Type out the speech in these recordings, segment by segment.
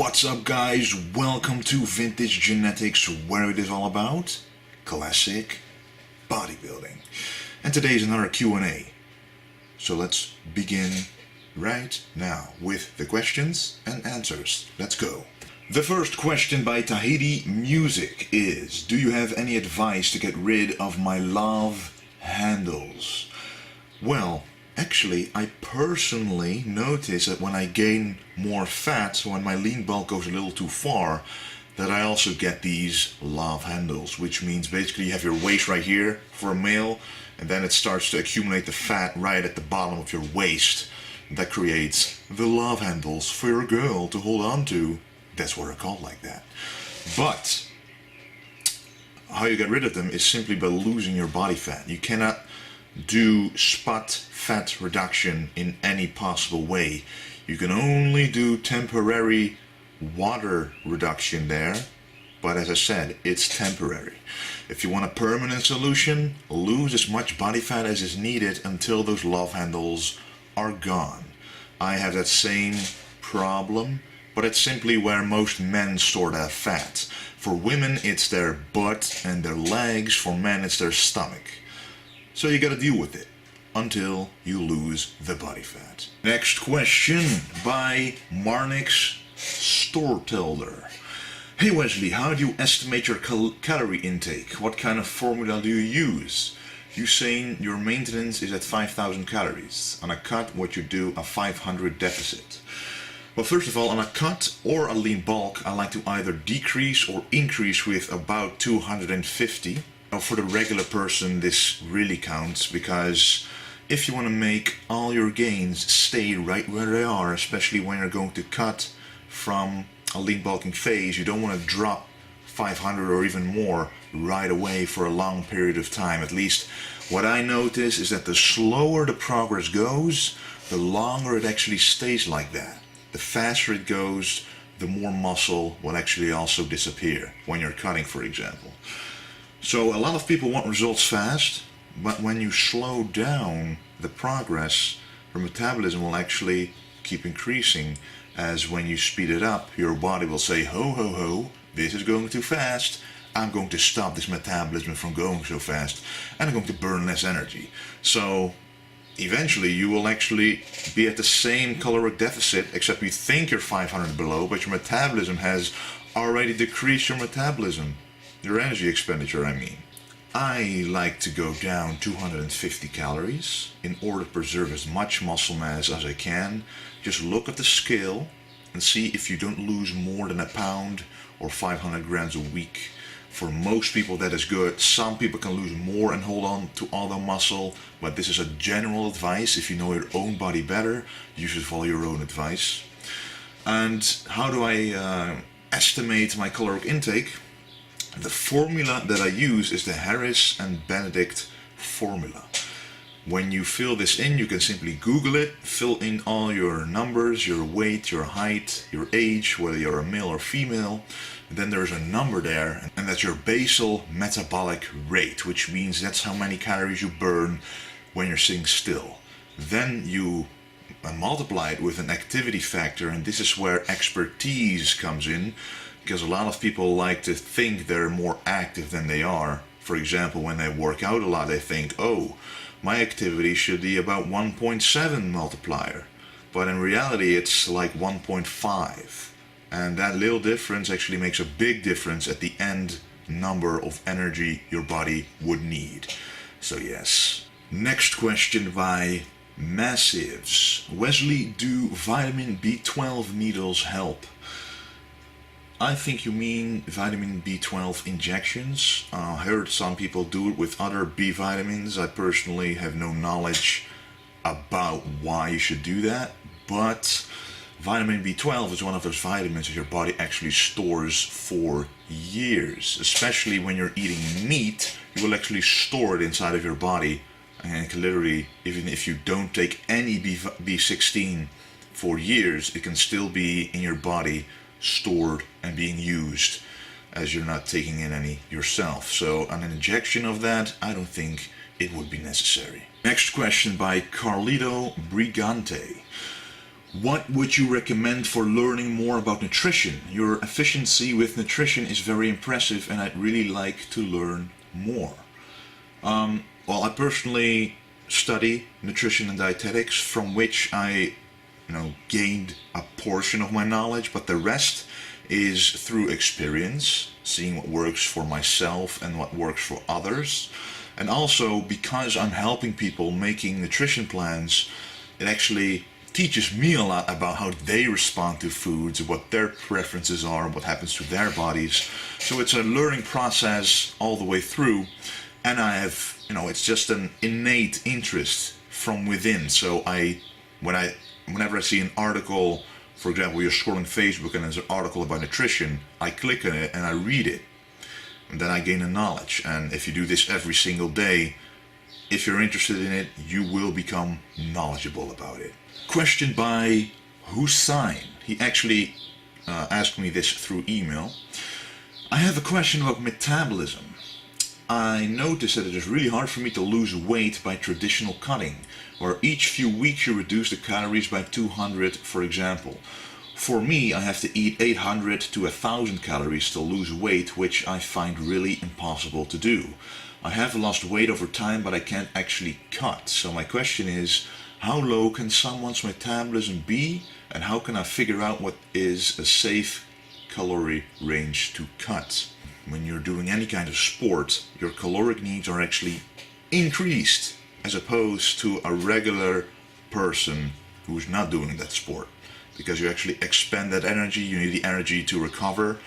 What's up, guys? Welcome to Vintage Genetics, where it is all about classic bodybuilding. And today is another Q&A. So let's begin right now with the questions and answers. Let's go. The first question by Tahiti Music is, do you have any advice to get rid of my love handles? Well, actually, I personally notice that when I gain more fat, so when my lean bulk goes a little too far, that I also get these love handles, which means basically you have your waist right here for a male, and then it starts to accumulate the fat right at the bottom of your waist. That creates the love handles for your girl to hold on to. That's what they're called like that. But how you get rid of them is simply by losing your body fat. You cannot do spot fat reduction in any possible way. You can only do temporary water reduction there, but as I said, it's temporary. If you want a permanent solution, lose as much body fat as is needed until those love handles are gone. I have that same problem, but it's simply where most men store their fat. For women, it's their butt and their legs. For men, it's their stomach. So you gotta deal with it until you lose the body fat. Next question by Marnix Stortelder. Hey Wesley, how do you estimate your calorie intake? What kind of formula do you use? You saying your maintenance is at 5,000 calories. On a cut, what you do a 500 deficit. Well, first of all, on a cut or a lean bulk, I like to either decrease or increase with about 250. Now, for the regular person, this really counts, because if you want to make all your gains stay right where they are, especially when you're going to cut from a lean bulking phase, you don't want to drop 500 or even more right away for a long period of time. At least what I notice is that the slower the progress goes, the longer it actually stays like that. The faster it goes, the more muscle will actually also disappear when you're cutting, for example. So a lot of people want results fast, but when you slow down the progress, your metabolism will actually keep increasing, as when you speed it up, your body will say, ho ho ho, this is going too fast, I'm going to stop this metabolism from going so fast, and I'm going to burn less energy. So eventually you will actually be at the same caloric deficit, except you think you're 500 below, but your metabolism has already decreased your metabolism. Your energy expenditure, I mean. I like to go down 250 calories in order to preserve as much muscle mass as I can. Just look at the scale and see if you don't lose more than a pound or 500 grams a week. For most people that is good. Some people can lose more and hold on to all the muscle, but this is a general advice. If you know your own body better, you should follow your own advice. And how do I estimate my caloric intake? The formula that I use is the Harris and Benedict formula. When you fill this in, you can simply Google it, fill in all your numbers, your weight, your height, your age, whether you're a male or female. And then there's a number there, and that's your basal metabolic rate, which means that's how many calories you burn when you're sitting still. Then you multiply it with an activity factor, and this is where expertise comes in. Because a lot of people like to think they're more active than they are. For example, when they work out a lot, they think, oh, my activity should be about 1.7 multiplier. But in reality, it's like 1.5. And that little difference actually makes a big difference at the end number of energy your body would need. So yes. Next question by Massives. Wesley, do vitamin B12 needles help? I think you mean vitamin B12 injections. I heard some people do it with other B vitamins. I personally have no knowledge about why you should do that, but vitamin B12 is one of those vitamins that your body actually stores for years. Especially when you're eating meat, you will actually store it inside of your body, and it can literally, even if you don't take any B16 for years, it can still be in your body, stored and being used, as you're not taking in any yourself. So an injection of that, I don't think it would be necessary. Next question by Carlito Brigante. What would you recommend for learning more about nutrition? Your efficiency with nutrition is very impressive and I'd really like to learn more. Well, I personally study nutrition and dietetics, from which I gained a portion of my knowledge, but the rest is through experience, seeing what works for myself and what works for others. And also because I'm helping people making nutrition plans, it actually teaches me a lot about how they respond to foods, what their preferences are, what happens to their bodies. So it's a learning process all the way through, and I have, it's just an innate interest from within. So whenever I see an article, for example, you're scrolling Facebook and there's an article about nutrition, I click on it and I read it. And then I gain a knowledge. And if you do this every single day, if you're interested in it, you will become knowledgeable about it. Question by Hussein. He actually asked me this through email. I have a question about metabolism. I noticed that it is really hard for me to lose weight by traditional cutting, where each few weeks you reduce the calories by 200, for example. For me, I have to eat 800 to 1000 calories to lose weight, which I find really impossible to do. I have lost weight over time, but I can't actually cut. So my question is, how low can someone's metabolism be, and how can I figure out what is a safe calorie range to cut? When you're doing any kind of sport, your caloric needs are actually increased as opposed to a regular person who's not doing that sport, because you actually expend that energy. You need the energy to recover,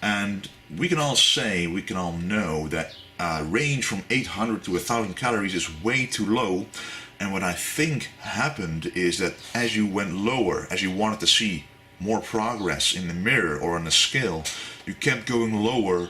and we can all know that a range from 800 to 1000 calories is way too low. And what I think happened is that as you went lower, as you wanted to see more progress in the mirror or on the scale, you kept going lower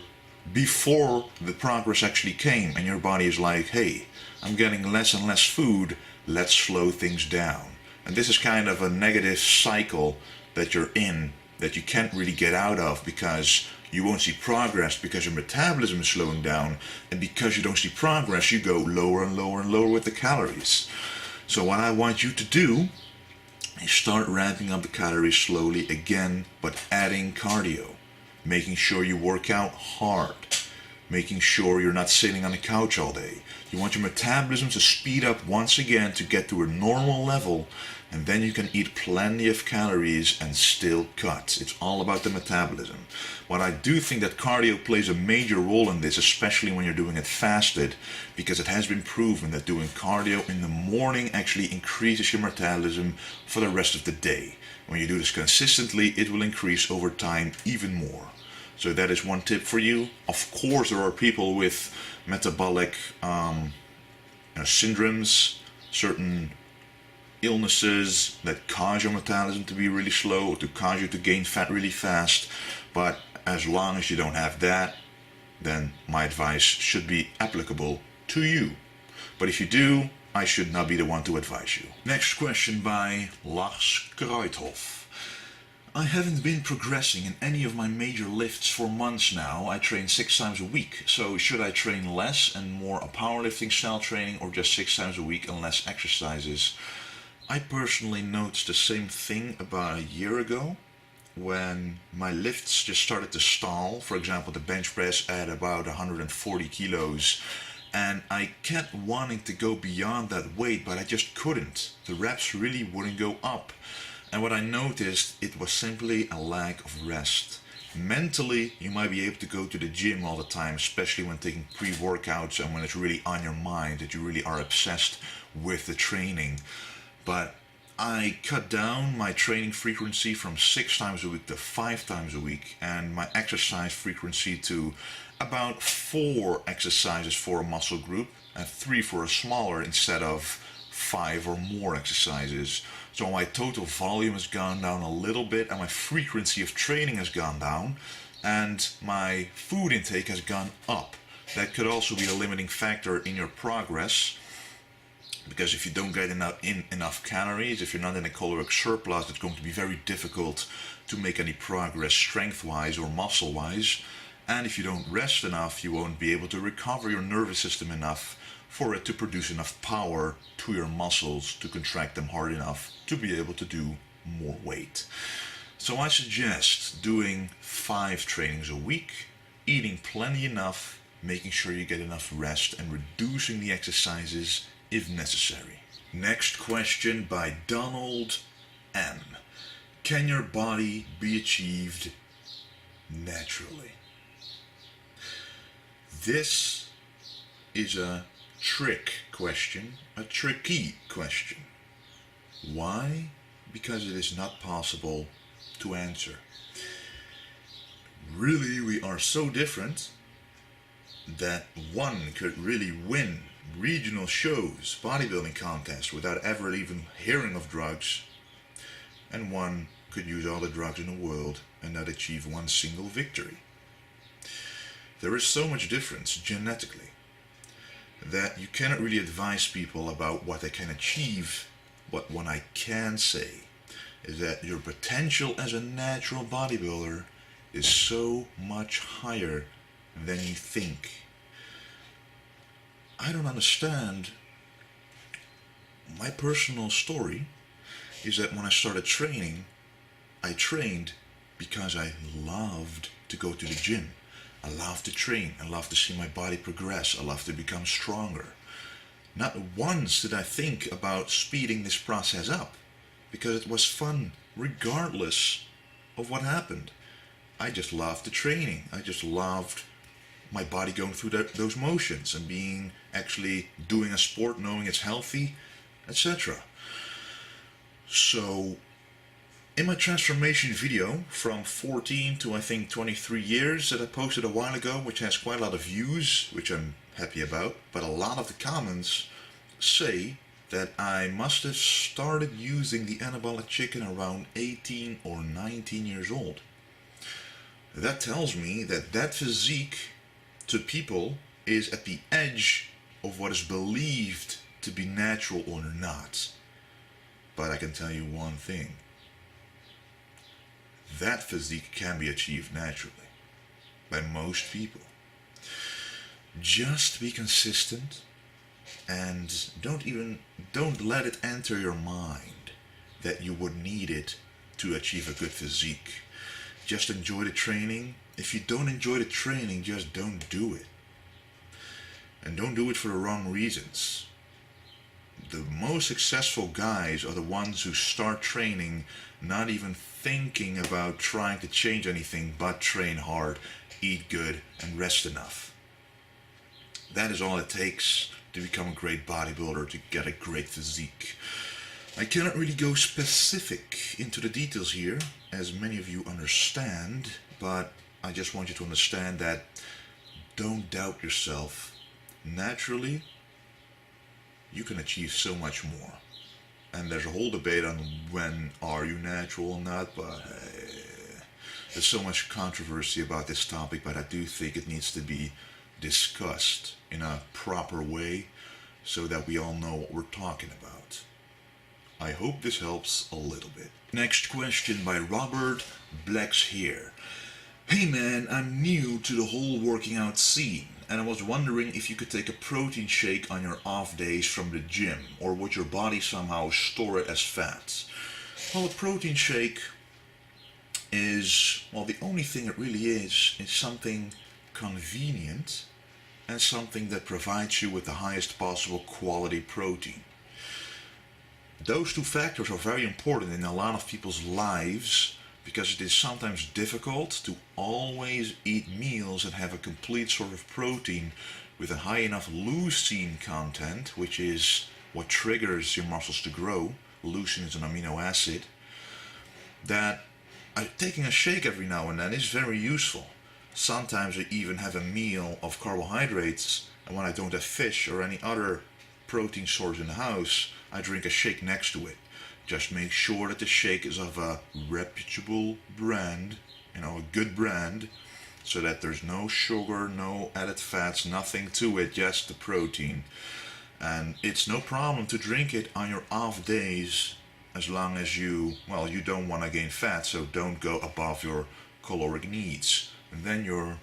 before the progress actually came, and your body is like, hey, I'm getting less and less food, let's slow things down. And this is kind of a negative cycle that you're in, that you can't really get out of, because you won't see progress because your metabolism is slowing down, and because you don't see progress, you go lower and lower and lower with the calories. So what I want you to do is start ramping up the calories slowly again, but adding cardio. Making sure you work out hard, making sure you're not sitting on the couch all day. You want your metabolism to speed up once again to get to a normal level, and then you can eat plenty of calories and still cut. It's all about the metabolism. But I do think that cardio plays a major role in this, especially when you're doing it fasted, because it has been proven that doing cardio in the morning actually increases your metabolism for the rest of the day. When you do this consistently, it will increase over time even more. So that is one tip for you. Of course, there are people with metabolic syndromes, certain illnesses that cause your metabolism to be really slow, or to cause you to gain fat really fast. But as long as you don't have that, then my advice should be applicable to you. But if you do, I should not be the one to advise you. Next question by Lars Kruithof. I haven't been progressing in any of my major lifts for months now. I train 6 times a week. So should I train less and more a powerlifting style training, or just 6 times a week and less exercises? I personally noticed the same thing about a year ago, when my lifts just started to stall. For example, the bench press at about 140 kilos. And I kept wanting to go beyond that weight, but I just couldn't. The reps really wouldn't go up. And what I noticed, it was simply a lack of rest. Mentally, you might be able to go to the gym all the time, especially when taking pre-workouts and when it's really on your mind, that you really are obsessed with the training. But I cut down my training frequency from 6 times a week to 5 times a week, and my exercise frequency to about 4 exercises for a muscle group and 3 for a smaller, instead of 5 or more exercises. So my total volume has gone down a little bit, and my frequency of training has gone down, and my food intake has gone up. That could also be a limiting factor in your progress, because if you don't get enough calories, if you're not in a caloric surplus, it's going to be very difficult to make any progress strength-wise or muscle-wise. And if you don't rest enough, you won't be able to recover your nervous system enough for it to produce enough power to your muscles to contract them hard enough to be able to do more weight. So I suggest doing 5 trainings a week, eating plenty enough, making sure you get enough rest, and reducing the exercises if necessary. Next question by Donald M. Can your body be achieved naturally? This is a trick question, a tricky question. Why? Because it is not possible to answer. Really, we are so different that one could really win regional shows, bodybuilding contests without ever even hearing of drugs, and one could use all the drugs in the world and not achieve one single victory. There is so much difference genetically that you cannot really advise people about what they can achieve. But what I can say is that your potential as a natural bodybuilder is so much higher than you think. I don't understand. My personal story is that when I started training, I trained because I loved to go to the gym. I love to train. I love to see my body progress. I love to become stronger. Not once did I think about speeding this process up, because it was fun regardless of what happened. I just loved the training. I just loved my body going through those motions and being actually doing a sport, knowing it's healthy, etc. So in my transformation video from 14 to I think 23 years that I posted a while ago, which has quite a lot of views, which I'm happy about, but a lot of the comments say that I must have started using the anabolic chicken around 18 or 19 years old. That tells me that that physique to people is at the edge of what is believed to be natural or not. But I can tell you one thing. That physique can be achieved naturally by most people. Just be consistent and don't let it enter your mind that you would need it to achieve a good physique. Just enjoy the training. If you don't enjoy the training, just don't do it. And don't do it for the wrong reasons. The most successful guys are the ones who start training not even thinking about trying to change anything but train hard, eat good, and rest enough. That is all it takes to become a great bodybuilder, to get a great physique. I cannot really go specific into the details here, as many of you understand, but I just want you to understand that don't doubt yourself. Naturally, you can achieve so much more. And there's a whole debate on when are you natural or not, but there's so much controversy about this topic, but I do think it needs to be discussed in a proper way so that we all know what we're talking about. I hope this helps a little bit. Next question by Robert Blacks here. Hey man, I'm new to the whole working out scene, and I was wondering if you could take a protein shake on your off days from the gym, or would your body somehow store it as fat? Well, a protein shake is, well, the only thing it really is something convenient and something that provides you with the highest possible quality protein. Those two factors are very important in a lot of people's lives, because it is sometimes difficult to always eat meals that have a complete source of protein with a high enough leucine content, which is what triggers your muscles to grow. Leucine is an amino acid. That taking a shake every now and then is very useful. Sometimes I even have a meal of carbohydrates, and when I don't have fish or any other protein source in the house, I drink a shake next to it. Just make sure that the shake is of a reputable brand, a good brand, so that there's no sugar, no added fats, nothing to it, just the protein. And it's no problem to drink it on your off days, as long as you don't want to gain fat, so don't go above your caloric needs. And then you're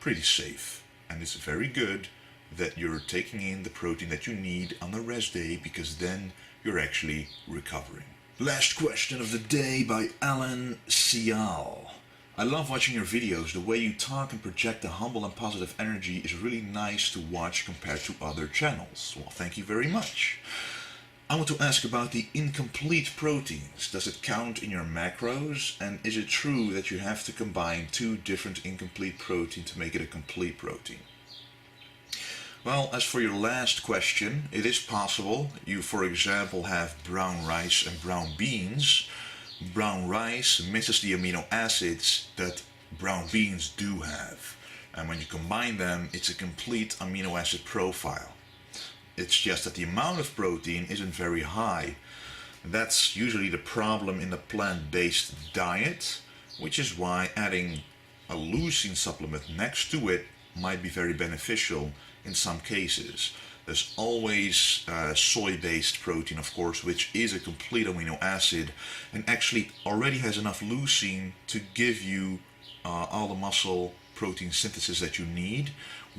pretty safe. And it's very good that you're taking in the protein that you need on the rest day, because then you're actually recovering. Last question of the day by Alan Sial. I love watching your videos. The way you talk and project a humble and positive energy is really nice to watch compared to other channels. Well, thank you very much. I want to ask about the incomplete proteins. Does it count in your macros? And is it true that you have to combine two different incomplete proteins to make it a complete protein? Well, as for your last question, it is possible. You, for example, have brown rice and brown beans. Brown rice misses the amino acids that brown beans do have. And when you combine them, it's a complete amino acid profile. It's just that the amount of protein isn't very high. That's usually the problem in the plant-based diet, which is why adding a leucine supplement next to it might be very beneficial in some cases. There's always soy-based protein, of course, which is a complete amino acid and actually already has enough leucine to give you all the muscle protein synthesis that you need.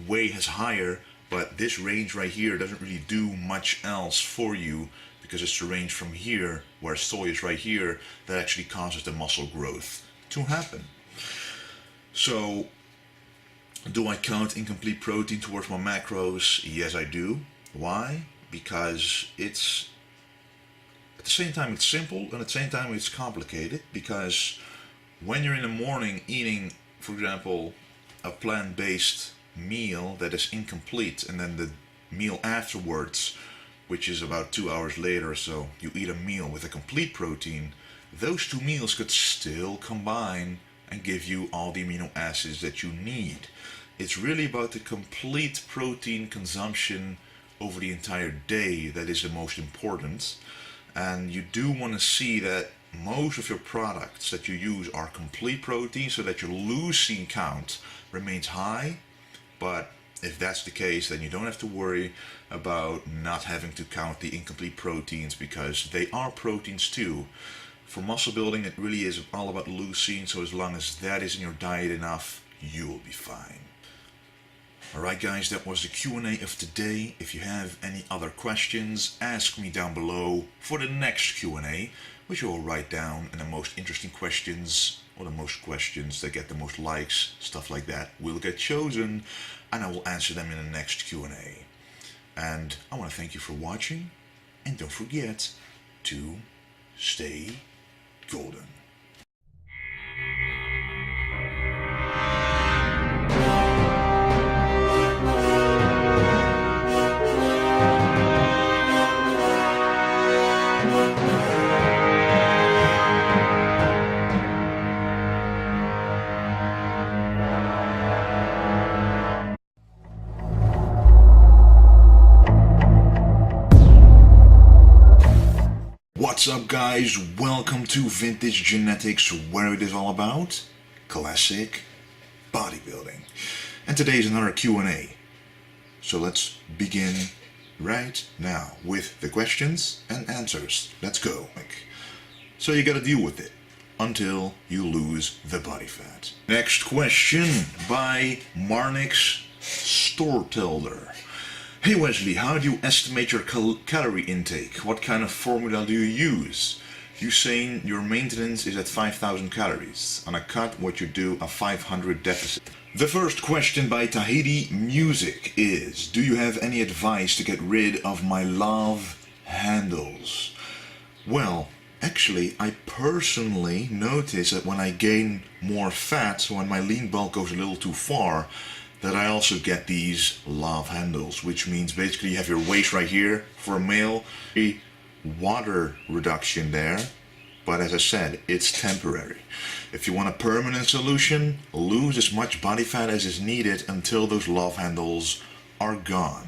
Whey is higher, but this range right here doesn't really do much else for you because it's the range from here, where soy is right here, that actually causes the muscle growth to happen. So, do I count incomplete protein towards my macros? Yes, I do. Why? Because it's, at the same time it's simple, and at the same time it's complicated, because when you're in the morning eating, for example, a plant-based meal that is incomplete, and then the meal afterwards, which is about 2 hours later or so, you eat a meal with a complete protein, those two meals could still combine and give you all the amino acids that you need. It's really about the complete protein consumption over the entire day that is the most important. And you do want to see that most of your products that you use are complete protein so that your leucine count remains high. But if that's the case, then you don't have to worry about not having to count the incomplete proteins, because they are proteins too. For muscle building, it really is all about leucine, so as long as that is in your diet enough, you will be fine. Alright guys, that was the Q&A of today. If you have any other questions, ask me down below for the next Q&A, which I will write down, and the most interesting questions, or the most questions that get the most likes, stuff like that, will get chosen, and I will answer them in the next Q&A. And I want to thank you for watching, and don't forget to stay golden. What's up guys, welcome to Vintage Genetics, where it is all about classic bodybuilding. And today is another Q&A. So let's begin right now with the questions and answers. Let's go. So you gotta deal with it until you lose the body fat. Next question by Marnix Stortelder. Hey Wesley, how do you estimate your calorie intake? What kind of formula do you use? You saying your maintenance is at 5,000 calories. On a cut, what you do a 500 deficit. The first question by Tahiti Music is, do you have any advice to get rid of my love handles? Well, actually, I personally notice that when I gain more fat, so when my lean bulk goes a little too far, that I also get these love handles, which means basically you have your waist right here for a male, a water reduction there, but as I said, it's temporary. If you want a permanent solution, lose as much body fat as is needed until those love handles are gone.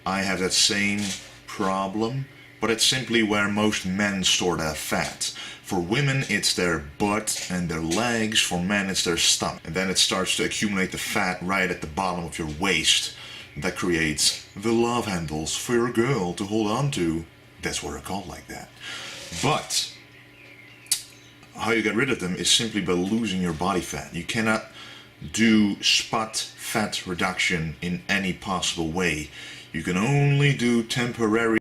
I have that same problem, but it's simply where most men store their fat. For women, it's their butt and their legs. For men, it's their stomach. And then it starts to accumulate the fat right at the bottom of your waist. That creates the love handles for your girl to hold on to. That's why they're called like that. But how you get rid of them is simply by losing your body fat. You cannot do spot fat reduction in any possible way. You can only do temporary